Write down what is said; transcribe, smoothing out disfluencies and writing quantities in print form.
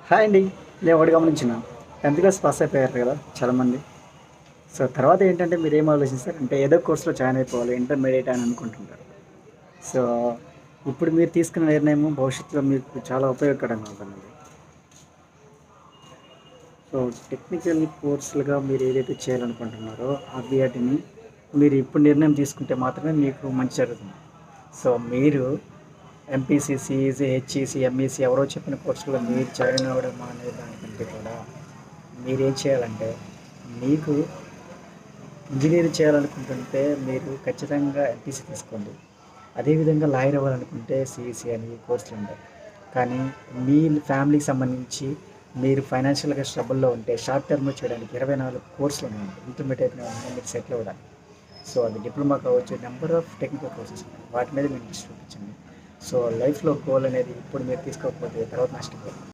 Hi అండి. నేను ఒకటి గమనించిన 10th క్లాస్ పాస్ అయిపోయారు కదా చాలామంది. సో తర్వాత ఏంటంటే మీరు ఏం ఆలోచిస్తారంటే ఏదో కోర్స్లో జాయిన్ అయిపోవాలి ఇంటర్మీడియట్ అని అనుకుంటుంటారు. సో ఇప్పుడు మీరు తీసుకున్న నిర్ణయం భవిష్యత్తులో మీకు చాలా ఉపయోగకరంగా ఉంటుంది. సో టెక్నికల్ కోర్సులుగా మీరు ఏదైతే చేయాలనుకుంటున్నారో వాటిని మీరు ఇప్పుడు నిర్ణయం తీసుకుంటే మాత్రమే మీకు మంచి జరుగుతుంది. సో మీరు ఎంపీసీ, సిఈసీ, హెచ్ఈసీ, ఎంఈసీ ఎవరో చెప్పిన కోర్సులో మీరు జాయిన్ అవ్వడం అనే దానికంటే కూడా మీరేం చేయాలంటే మీకు ఇంజనీరింగ్ చేయాలనుకుంటుంటే మీరు ఖచ్చితంగా ఎంపీసీ తీసుకోండి. అదేవిధంగా లాయర్ అవ్వాలనుకుంటే సిఈసీ అని కోర్సులు ఉంటాయి. కానీ మీ ఫ్యామిలీకి సంబంధించి మీరు ఫైనాన్షియల్గా స్ట్రబుల్లో ఉంటే షార్ట్ టర్మ్లో చేయడానికి 24 కోర్సులు ఉన్నాయి ఇంటర్మీడియట్ అయిపోయిన మీరు సెటిల్ అవ్వడానికి. సో అది డిప్లొమా కావచ్చు, నెంబర్ ఆఫ్ టెక్నికల్ కోర్సెస్ ఉన్నాయి. వాటి మీద మీరు ఇంట్రెస్ట్ చూపించండి. సో లైఫ్లో గోల్ అనేది ఇప్పుడు మీరు తీసుకోకపోతే తర్వాత నష్టపోతారు.